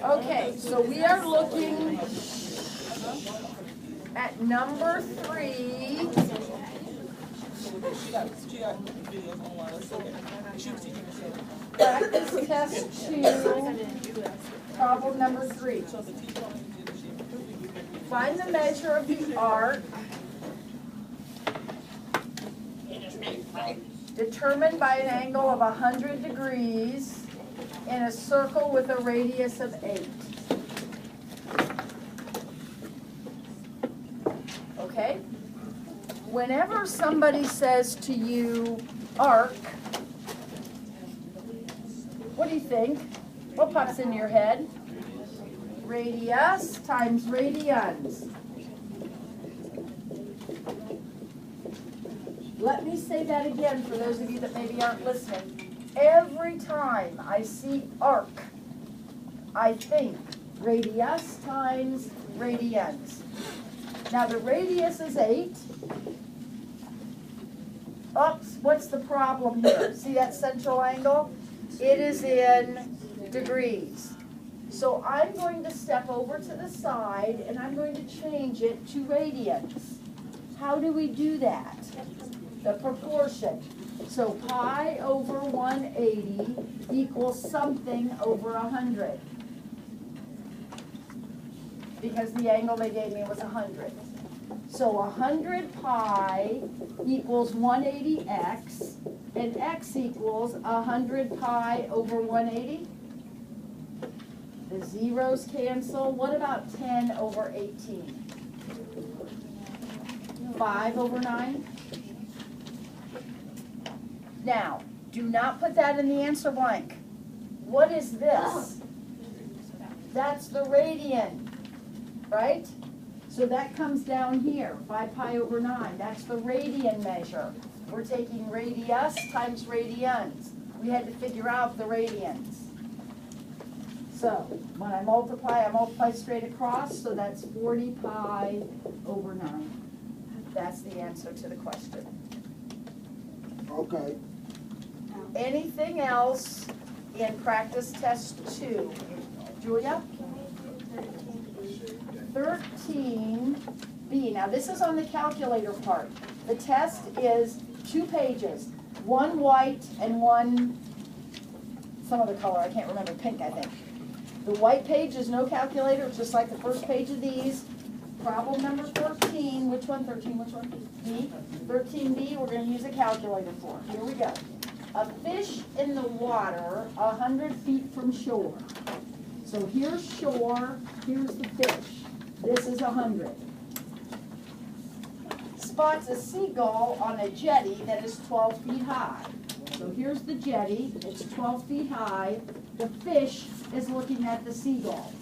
Okay, so we are looking at number 3. Practice test 2, problem number 3. Find the measure of the arc determined by an angle of 100 degrees in a circle with a radius of 8. Okay? Whenever somebody says to you, arc, what do you think? What pops into your head? Radius times radians. Let me say that again for those of you that maybe aren't listening. Every time I see arc, I think radius times radians. Now the radius is 8. Oops, what's the problem here? See that central angle? It is in degrees. So I'm going to step over to the side and I'm going to change it to radians. How do we do that? The proportion. So pi over 180 equals something over 100. Because the angle they gave me was 100. So 100 pi equals 180x, and x equals 100 pi over 180. The zeros cancel. What about 10 over 18? 5 over 9? Now, do not put that in the answer blank. What is this? That's the radian, right? So that comes down here, 5 pi over 9. That's the radian measure. We're taking radius times radians. We had to figure out the radians. So when I multiply straight across, so that's 40 pi over 9. That's the answer to the question. Okay. Anything else in practice test 2? Julia? 13B. Now this is on the calculator part. The test is 2 pages. One white and one, some other color, I can't remember, pink I think. The white page is no calculator, it's just like the first page of these. Problem number 13, which one? 13, which one? B? 13B, we're going to use a calculator for. Here we go. A fish in the water 100 feet from shore. So here's shore, here's the fish. This is 100. Spots a seagull on a jetty that is 12 feet high. So here's the jetty, it's 12 feet high. The fish is looking at the seagull.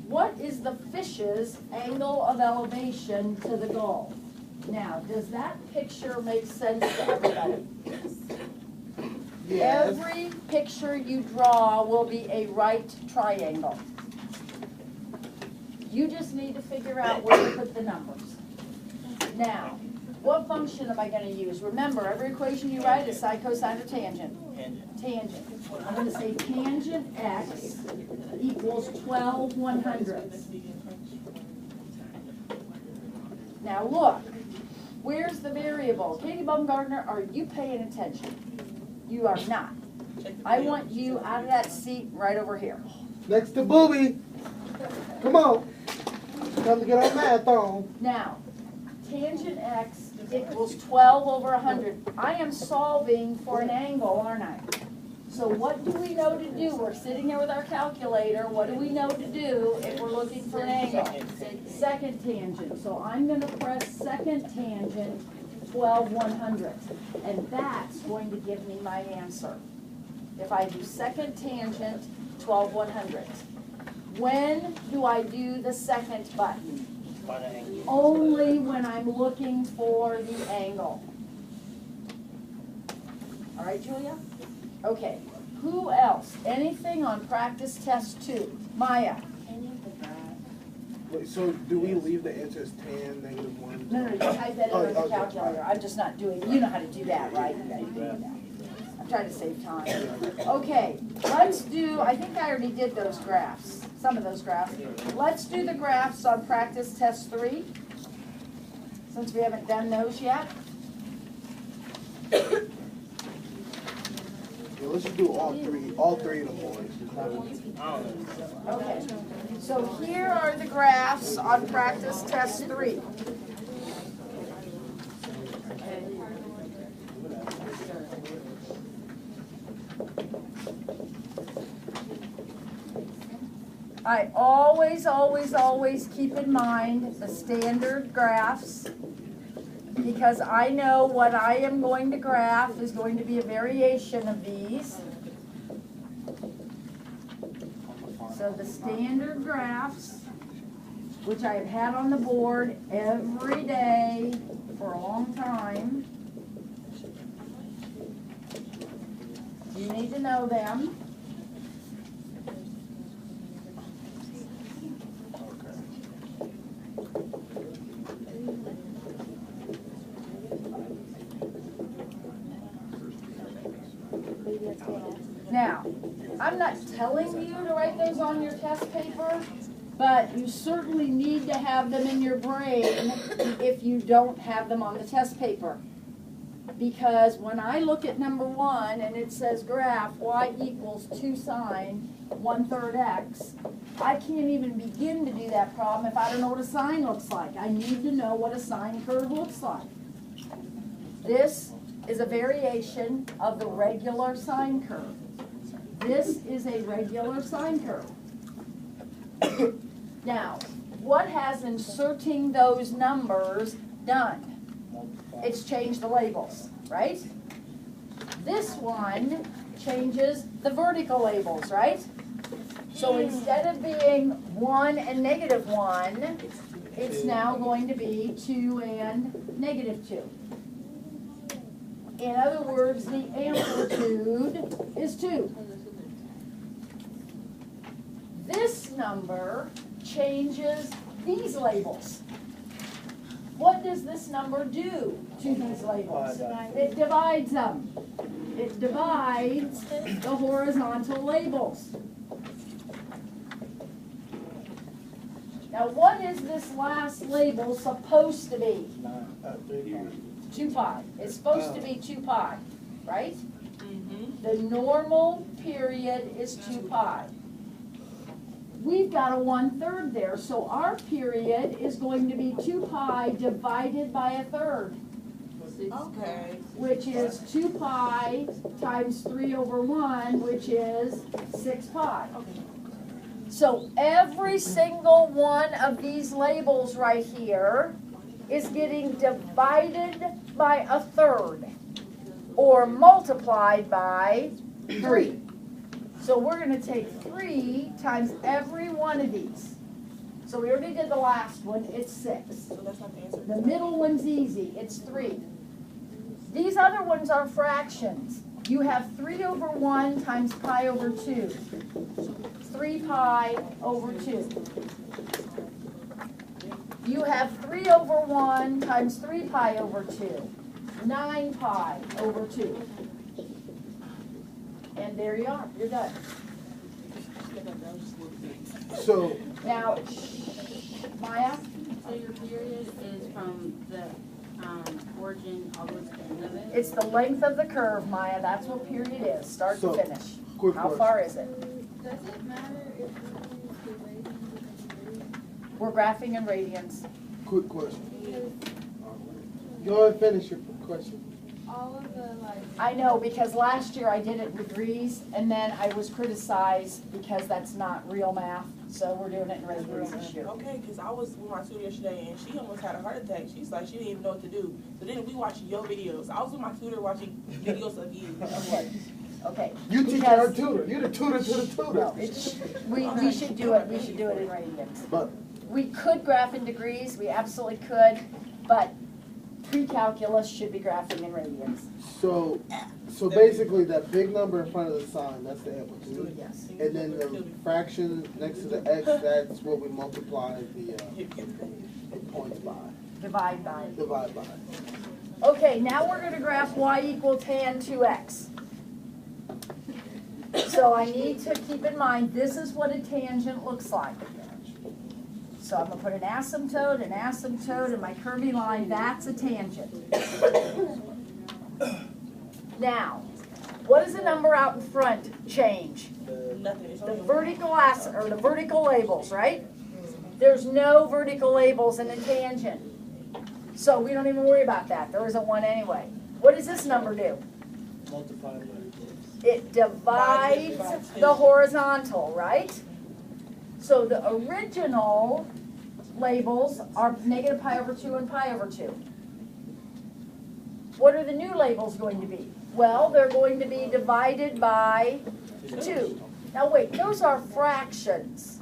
What is the fish's angle of elevation to the gull? Now, does that picture make sense to everybody? Yes. Every picture you draw will be a right triangle. You just need to figure out where to put the numbers. Now, what function am I going to use? Remember, every equation you write is sine, cosine, or tangent. Tangent. I'm going to say tangent x equals 12 100ths. Now look, where's the variable? Katie Baumgartner, are you paying attention? You are not. I want you out of that seat right over here. Next to Booby. Come on. Time to get our math on. Now, tangent x equals 12 over 100. I am solving for an angle, aren't I? So what do we know to do? We're sitting here with our calculator. What do we know to do if we're looking for an angle? Second tangent. So I'm going to press second tangent 12 100ths. And that's going to give me my answer. If I do second tangent 12 100ths. When do I do the second button? Only when I'm looking for the angle. All right, Julia? Okay. Who else? Anything on practice test 2? Maya? Wait, so do we leave the answer as tan, -1? No, you type that in with the okay. calculator. I'm just not doing, you know how to do that, right? Yeah, you can do that. I'm trying to save time. Okay, let's do, I think I already did those graphs, some of those graphs. Let's do the graphs on practice test 3, since we haven't done those yet. Yeah, let's just do all three of them boys. Okay, so here are the graphs on practice test 3. I always keep in mind the standard graphs, because I know what I am going to graph is going to be a variation of these. So the standard graphs, which I have had on the board every day for a long time, you need to know them. Now, I'm not telling you to write those on your test paper, but you certainly need to have them in your brain if you don't have them on the test paper. Because when I look at number 1 and it says graph y equals 2 sine 1/3 x, I can't even begin to do that problem if I don't know what a sine looks like. I need to know what a sine curve looks like. This is a variation of the regular sine curve. This is a regular sine curve. Now, what has inserting those numbers done? It's changed the labels, right? This one changes the vertical labels, right? So instead of being 1 and -1, it's now going to be 2 and -2. In other words, the amplitude is 2. This number changes these labels. What does this number do to these labels? It divides them. It divides the horizontal labels. Now, what is this last label supposed to be? 2 pi. It's supposed to be 2 pi, right? The normal period is 2 pi. We've got a 1/3 there, so our period is going to be 2 pi divided by 1/3. Okay. Which is 2 pi times 3/1, which is 6 pi. So every single one of these labels right here is getting divided by 1/3 or multiplied by 3. So we're going to take 3 times every one of these. So we already did the last one, it's 6. So that's not the answer. The middle one's easy, it's 3. These other ones are fractions. You have 3/1 times pi over 2. 3 pi over 2. You have 3/1 times 3 pi over 2. 9 pi over 2. And there you are, you're done. So Now, Maya? So your period is from the origin all the way to the end of it? It's the length of the curve, Maya, that's what period is, start to So, finish. quick How question. far is it? Does it matter if you use the radians? We're graphing in radians. quick question. Go ahead and finish your question. All of the I know, because last year I did it in degrees, and then I was criticized because that's not real math, so we're doing it in radians this year. Okay, because I was with my tutor yesterday and she almost had a heart attack. She's like, she didn't even know what to do. So then we watched your videos. I was with my tutor watching videos of you. Okay. You teach Because- our tutor. You're the tutor to the tutor. No, we should do it, in radians. But We could graph in degrees, we absolutely could, but pre-calculus should be graphing in radians. So basically that big number in front of the sign, that's the amplitude. Yes. And then the fraction next to the x, that's what we multiply the points by, Divide by. divide by. Okay, now we're gonna graph y equal tan 2x. So I need to keep in mind, this is what a tangent looks like. So I'm gonna put an asymptote, and my curvy line, that's a tangent. Now, what does the number out in front change? Nothing. It's The only the vertical labels, right? There's no vertical labels in a tangent. So we don't even worry about that. There isn't one anyway. What does this number do? Multiply by. It divides the horizontal, right? So the original labels are negative pi over 2 and pi over 2. What are the new labels going to be? Well, they're going to be divided by 2. Now wait, those are fractions.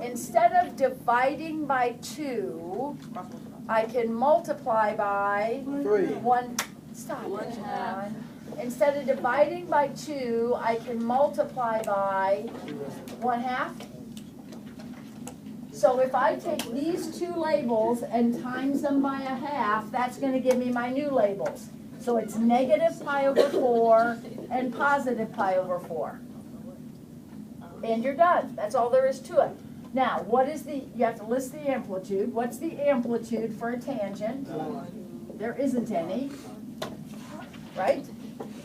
Instead of dividing by 2, I can multiply by 3. 1. Stop. 1/2. Instead of dividing by 2, I can multiply by 1/2. So if I take these two labels and times them by 1/2, that's going to give me my new labels. So it's negative pi over 4 and positive pi over 4. And you're done. That's all there is to it. Now, what is you have to list the amplitude. What's the amplitude for a tangent? There isn't any, right?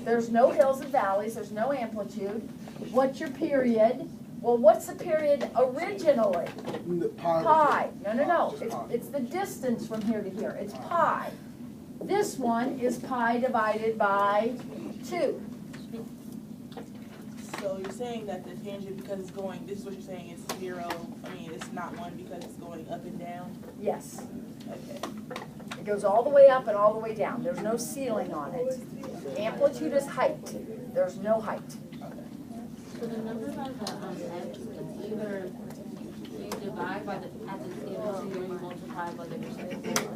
There's no hills and valleys, there's no amplitude. What's your period? Well, what's the period originally? Pi. No. It's the distance from here to here. It's pi. This one is pi divided by 2. So you're saying that the tangent, because it's going, this is what you're saying, it's 0. I mean, it's not 1 because it's going up and down. Yes. Okay. It goes all the way up and all the way down. There's no ceiling on it. Amplitude is height. There's no height. So the number by the x, it's either you divide by the at the table or you multiply by the percentage.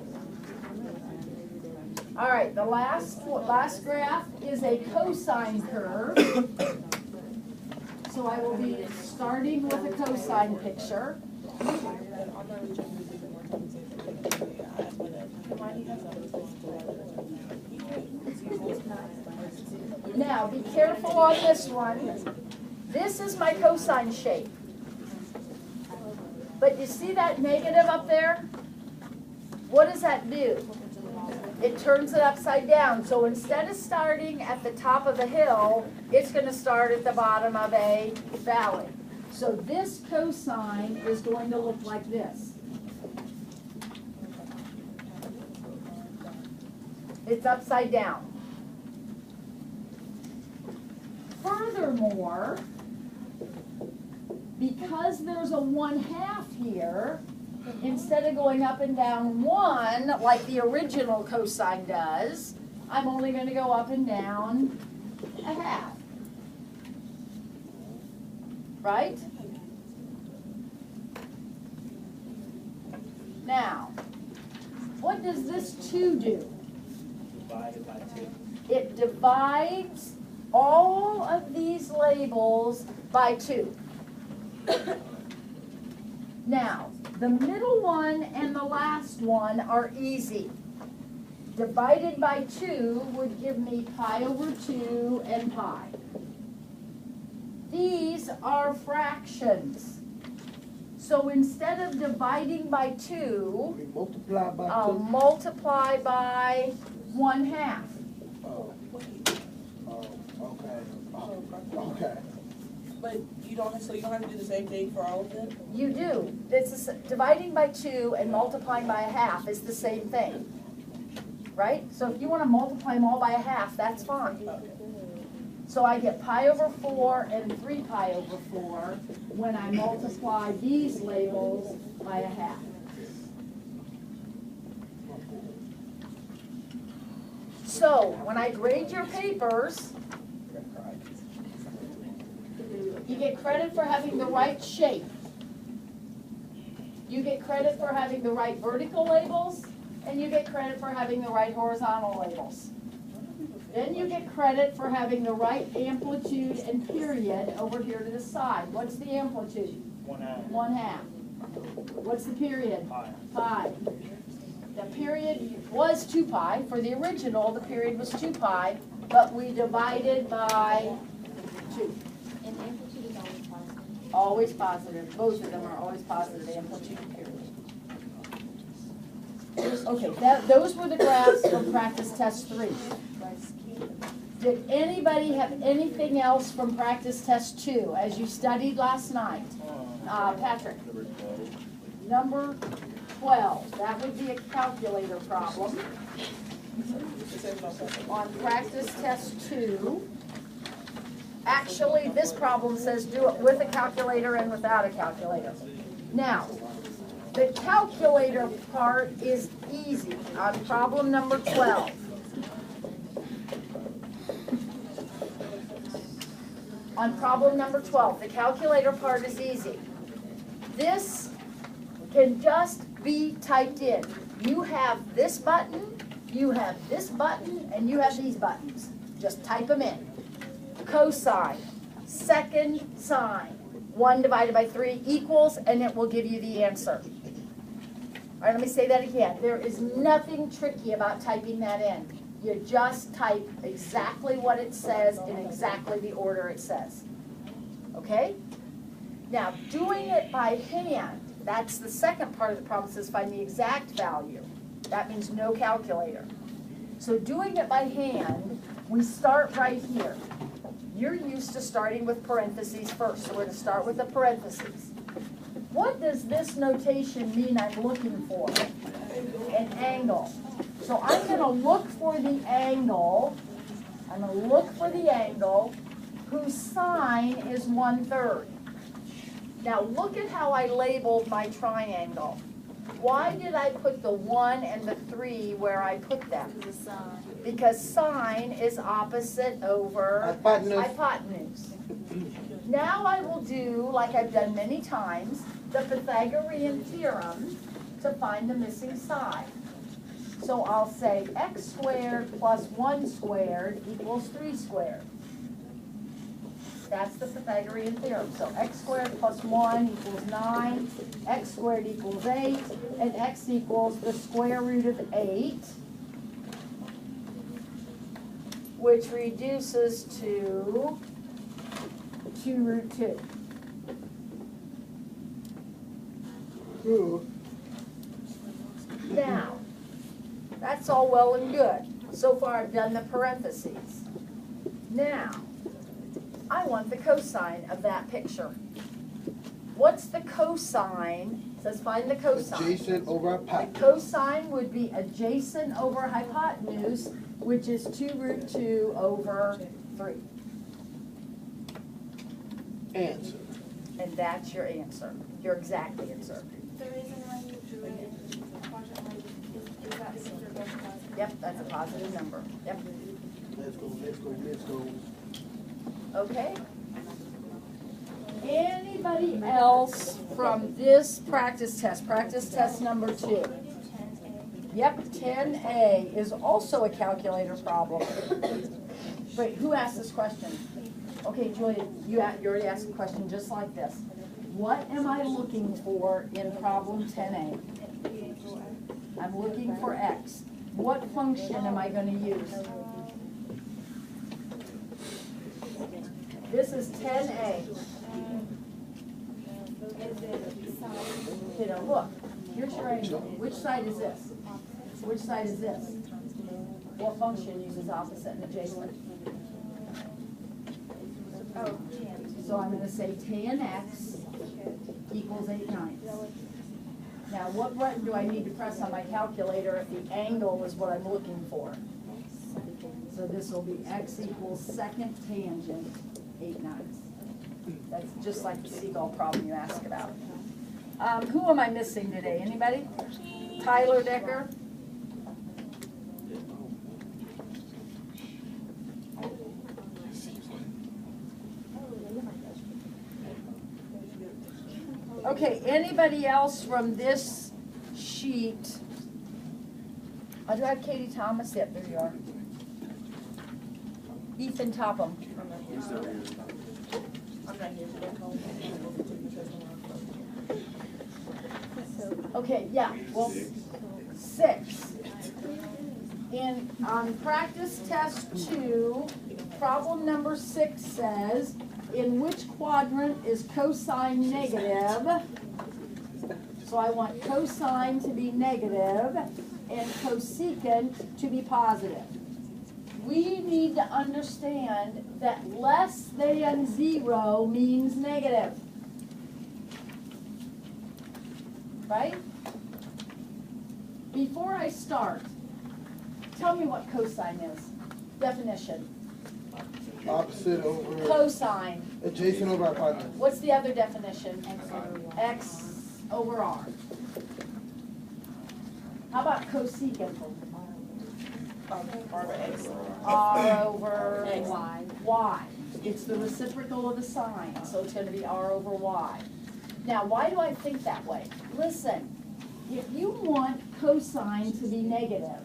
All right, the last graph is a cosine curve. So I will be starting with a cosine picture. Now, be careful on this one. This is my cosine shape. But you see that negative up there? What does that do? It turns it upside down. So instead of starting at the top of a hill, it's going to start at the bottom of a valley. So this cosine is going to look like this. It's upside down. Furthermore, because there's a 1/2 here, instead of going up and down 1 like the original cosine does, I'm only going to go up and down 1/2. Right? Now, what does this 2 do? Divided by 2. It divides all of these labels by 2. Now, the middle one and the last one are easy. Divided by 2 would give me pi over 2 and pi. These are fractions. So instead of dividing by 2, We multiply by 2. I'll multiply by 1/2. Okay. But you don't have to do the same thing for all of them? You do. Dividing by 2 and multiplying by 1/2 is the same thing. Right? So if you want to multiply them all by 1/2, that's fine. So I get pi over 4 and 3 pi over 4 when I multiply these labels by 1/2. So when I grade your papers, you get credit for having the right shape. You get credit for having the right vertical labels and you get credit for having the right horizontal labels. Then you get credit for having the right amplitude and period over here to the side. What's the amplitude? 1/2. 1/2. What's the period? Pi. Pi. The period was 2 pi. For the original, the period was 2 pi, but we divided by 2. And amplitude is always positive. Always positive. Both of them are always positive, amplitude and period. Okay, those were the graphs from practice test 3. Did anybody have anything else from practice test 2 as you studied last night? Patrick? Number 12. That would be a calculator problem. On practice test 2. Actually, this problem says do it with a calculator and without a calculator. Now, the calculator part is easy on problem number 12. On problem number 12, the calculator part is easy. This can just be typed in. You have this button, you have this button, and you have these buttons. Just type them in. Cosine, second sine, 1 divided by 3 equals, and it will give you the answer. All right, let me say that again. There is nothing tricky about typing that in. You just type exactly what it says in exactly the order it says. Okay? Now, doing it by hand, that's the second part of the problem. It says find the exact value. That means no calculator. So doing it by hand, we start right here. You're used to starting with parentheses first, so we're going to start with the parentheses. What does this notation mean I'm looking for? An angle. So I'm going to look for the angle. I'm going to look for the angle whose sine is 1/3. Now look at how I labeled my triangle. Why did I put the 1 and the 3 where I put them? Because sine is opposite over hypotenuse. Now I will do, like I've done many times, the Pythagorean Theorem to find the missing side. So I'll say x squared plus 1 squared equals 3 squared. That's the Pythagorean Theorem. So x squared plus 1 equals 9, x squared equals 8, and x equals the square root of 8, which reduces to 2 root 2. Now, that's all well and good. So far I've done the parentheses. Now, I want the cosine of that picture. What's the cosine? It says find the cosine. Adjacent over The hypotenuse. cosine would be adjacent over hypotenuse, which is 2 root 2 over 3. Answer. And that's your answer, your exact answer. The reason why you drew it in quadrant like is that because you're both positive? Yep, that's a positive number. Yep. Let's go, let's go, let's go. Okay. Anybody else from this practice test number 2? Yep, 10A is also a calculator problem. Wait, who asked this question? Okay, Julia, you already asked a question just like this. What am I looking for in problem 10A? I'm looking for x. What function am I going to use? This is 10A. Okay, now look, here's your angle. Which side is this? Which side is this? What function uses opposite and adjacent? Oh, So I'm going to say tan x equals 8/9. Now, what button do I need to press on my calculator if the angle is what I'm looking for? So this will be x equals second tangent 8/9. That's just like the seagull problem you asked about. Who am I missing today? Anybody? Tyler Decker? Okay, anybody else from this sheet I'll drive Katie Thomas. Yep, there you are. Ethan Topham. I'm not here, so don't call me. We'll be taking the test tomorrow. Okay, yeah, well, 6. On practice test 2, problem number 6 says, in which quadrant is cosine negative? So I want cosine to be negative and cosecant to be positive. We need to understand that less than 0 means negative. Right? Before I start, tell me what cosine is. Definition. Opposite over, Cosine. adjacent over hypotenuse. What's the other definition? X over R. How about cosecant? R over X. R over X. Y. It's the reciprocal of the sine, so it's going to be R over Y. Now, why do I think that way? Listen, if you want cosine to be negative,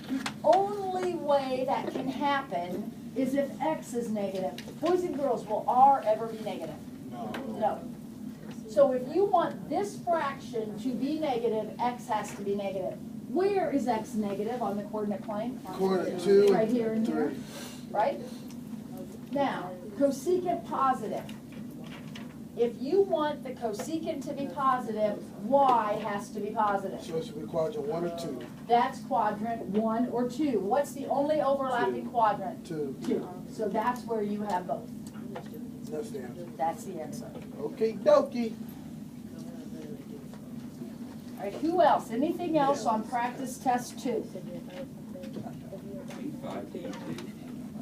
the only way that can happen is if X is negative. Boys and girls, will R ever be negative? No. So if you want this fraction to be negative, X has to be negative. Where is X negative on the coordinate plane? Coordinate 2, Right here and 3. here, right? Now, cosecant positive. If you want the cosecant to be positive, Y has to be positive. So it should be quadrant 1 or 2? That's quadrant 1 or 2. What's the only overlapping quadrant? 2. 2. So that's where you have both. That's the answer. That's the answer. Okay, dokie. All right, who else? Anything else on practice test 2?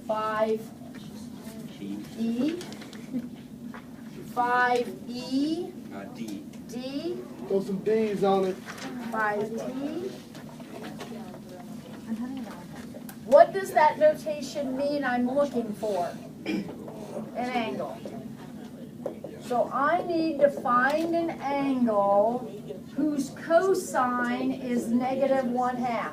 5E. 5E. D. D. Throw some D's on it. 5T. What does that notation mean I'm looking for? An angle. So I need to find an angle whose cosine is negative 1/2.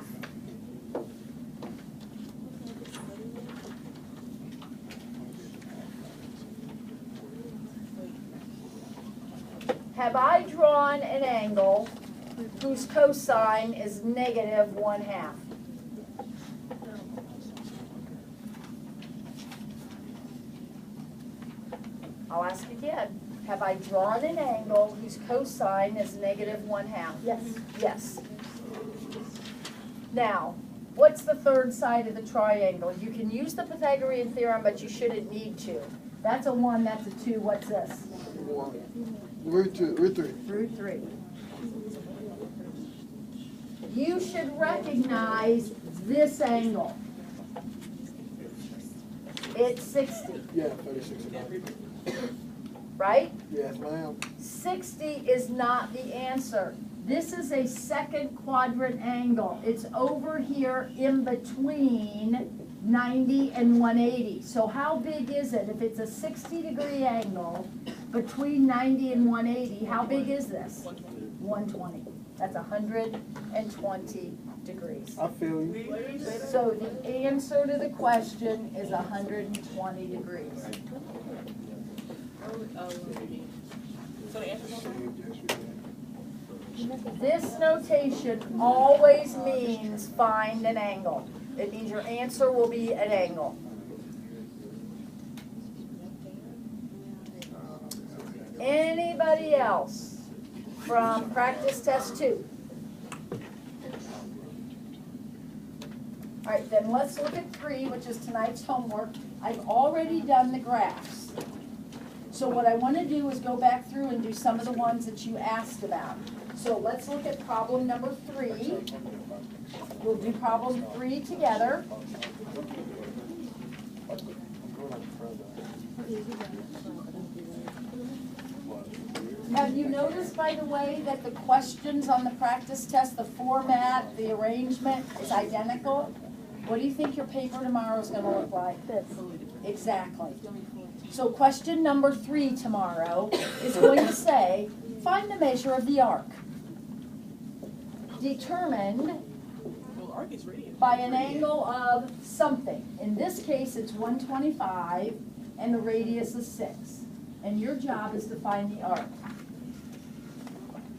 Have I drawn an angle whose cosine is negative 1/2? I'll ask again. Have I drawn an angle whose cosine is negative 1/2? Yes. Yes. Now, what's the third side of the triangle? You can use the Pythagorean Theorem, but you shouldn't need to. That's a 1, that's a 2, what's this? 1. Root 2, root 3. Root 3. You should recognize this angle. It's 60, Yeah, 36. right? Yes, ma'am. 60 is not the answer. This is a second quadrant angle. It's over here in between 90 and 180. So how big is it? If it's a 60-degree angle between 90 and 180, how big is this? 120. That's 120 degrees. I feel you. So the answer to the question is 120 degrees. So the answer's on This notation always means find an angle. It means your answer will be an angle. Anybody else from practice test 2? All right, then let's look at 3, which is tonight's homework. I've already done the graphs. So what I want to do is go back through and do some of the ones that you asked about. So let's look at problem number 3. We'll do problem 3 together. Have you noticed, by the way, that the questions on the practice test, the format, the arrangement is identical? What do you think your paper tomorrow is going to look like? This. Exactly. So question number 3 tomorrow is going to say, find the measure of the arc. Determine arc is radiant. by an angle of something. In this case, it's 125, and the radius is 6. And your job is to find the arc.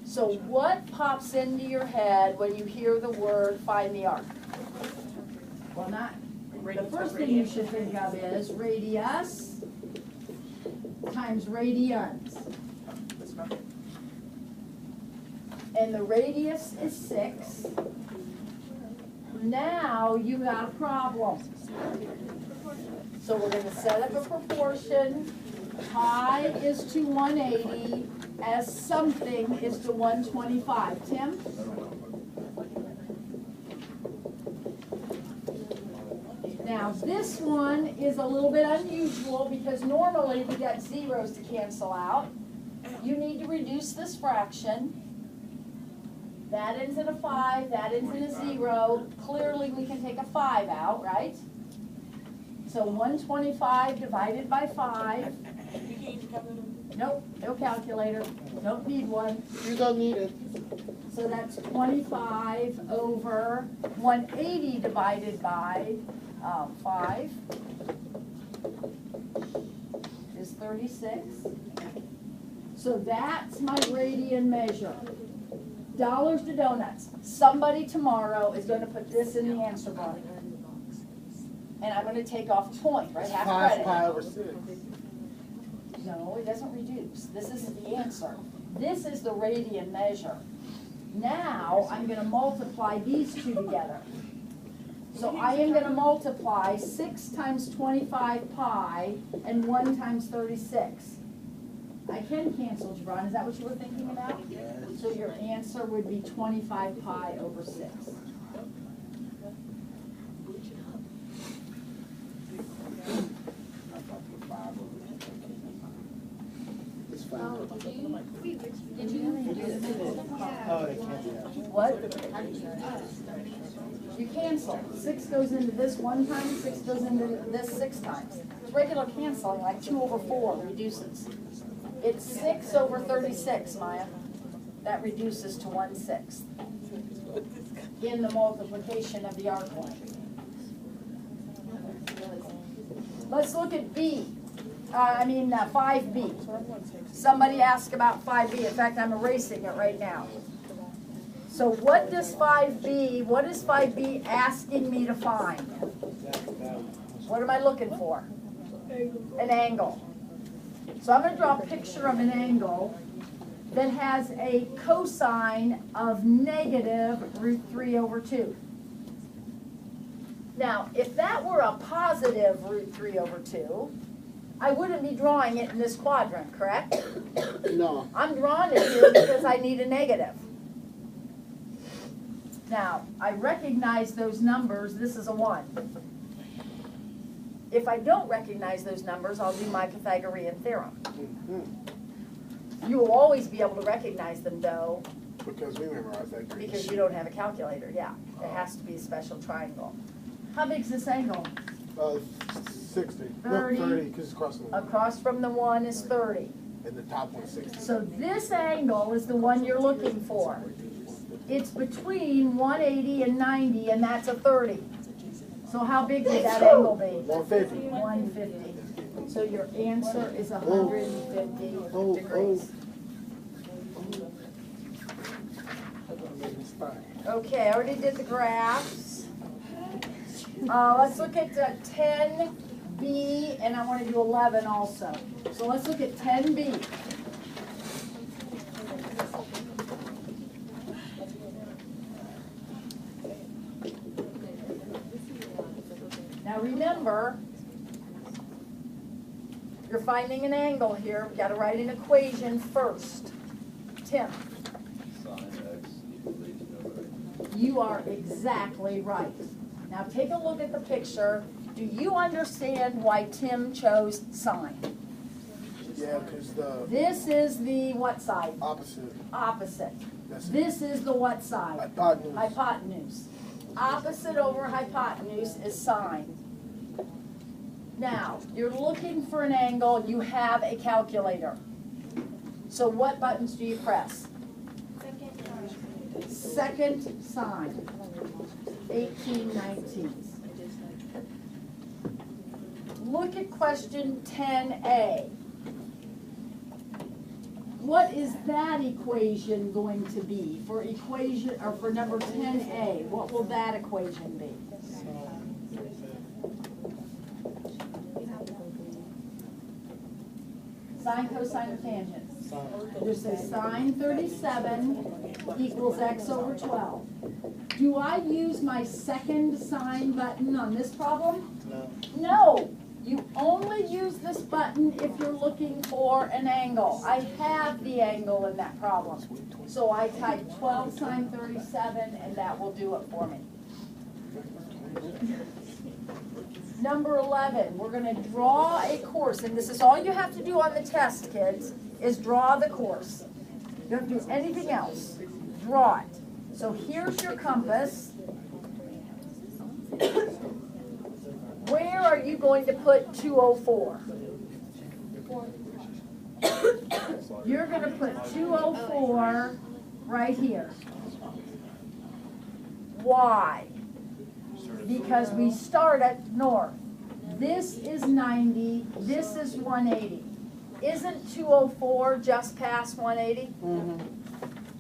So what pops into your head when you hear the word find the arc? Well, not, the first thing you should think of is radius times radians. And the radius is 6. Now you got a problem. So we're going to set up a proportion. Pi is to 180 as something is to 125. Tim? Now this one is a little bit unusual because normally we got zeros to cancel out. You need to reduce this fraction. That ends in a 5, that ends in a 0. Clearly we can take a 5 out, right? So 125 divided by 5. You can't use your calculator? Nope, no calculator. Don't need one. You don't need it. So that's 25 over 180 divided by 5 is 36. So that's my radian measure. Dollars to donuts. Somebody tomorrow is going to put this in the answer book. And I'm going to take off point, right? Half 5 credit. pi over 6. No, it doesn't reduce. This isn't the answer. This is the radian measure. Now I'm going to multiply these two together. So I am going to multiply 6 times 25 pi and 1 times 36. I can cancel, Jabron. Is that what you were thinking about? So your answer would be 25 pi over 6. It's fine. Did you? Oh, they can't do that. What? You cancel. 6 goes into this 1 time, 6 goes into this 6 times. It's regular canceling, like 2 over 4 reduces. It's 6 over 36, Maya. That reduces to 1/6 in the multiplication of the arc length. Let's look at B. 5B. Somebody asked about 5B. In fact, I'm erasing it right now. So what is 5B asking me to find? What am I looking for? An angle. So I'm going to draw a picture of an angle that has a cosine of negative root 3 over 2. Now, if that were a positive root 3 over 2, I wouldn't be drawing it in this quadrant, correct? No. I'm drawing it here because I need a negative. Now, I recognize those numbers. This is a 1. If I don't recognize those numbers, I'll do my Pythagorean Theorem. You will always be able to recognize them, though, Because we memorized that Greek. because you don't have a calculator. Yeah, it has to be a special triangle. How big is this angle? 60. 30. No, 30, because it's crossing the line. Across from the 1 is 30. And the top one's 60. So this angle is the one you're looking for. It's between 180 and 90, and that's a 30. So how big would that angle be? 150. 150. So your answer is 150 degrees. Okay, I already did the graphs. Let's look at 10B, and I want to do 11 also. So let's look at 10B. Now remember, you're finding an angle here. We've got to write an equation first. Tim. You are exactly right. Now take a look at the picture. Do you understand why Tim chose sine? Yeah, because the This is the what side? opposite. Opposite. That's it. This is the what side? Hypotenuse. Hypotenuse. Opposite over hypotenuse is sine. Now, you're looking for an angle, you have a calculator. So what buttons do you press? Second sine. 18, 19. Look at question 10A. What is that equation going to be for equation, or for number 10A? What will that equation be? Sine, cosine, or tangent? Just say sine 37 equals x over 12. Do I use my second sine button on this problem? No. No. You only use this button if you're looking for an angle. I have the angle in that problem. So I type 12 sine 37 and that will do it for me. Number 11, we're going to draw a course, and this is all you have to do on the test, kids, is draw the course. You don't do anything else. Draw it. So here's your compass. Where are you going to put 204? You're going to put 204 right here. Why? Because we start at north. This is 90, this is 180. Isn't 204 just past 180? Mm-hmm.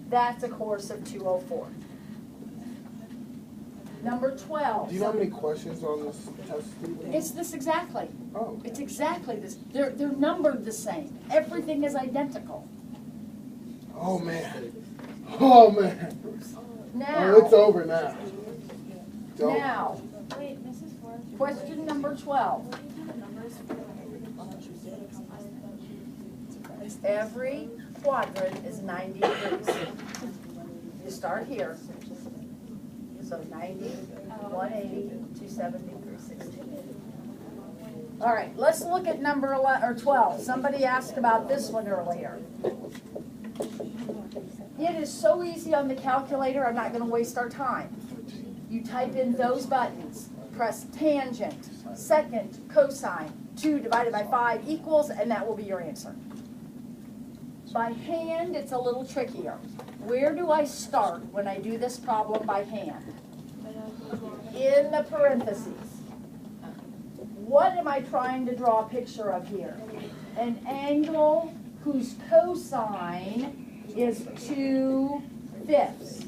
That's a course of 204. Number 12. Do you know how many questions on this test? It's this exactly. Oh. It's exactly this. They're numbered the same. Everything is identical. Oh man. Oh man. Now. Oh, it's over now. It's over. Now. Wait, Mrs. Ford. Question number 12. What do you have the numbers for? Every quadrant is 90 degrees. You start here. So 90, 180, 270, 360. All right, let's look at number 11, or 12. Somebody asked about this one earlier. It is so easy on the calculator, I'm not going to waste our time. You type in those buttons, press tangent, second, cosine, 2 divided by 5 equals, and that will be your answer. By hand, it's a little trickier. Where do I start when I do this problem by hand? In the parentheses. What am I trying to draw a picture of here? An angle whose cosine is 2/5.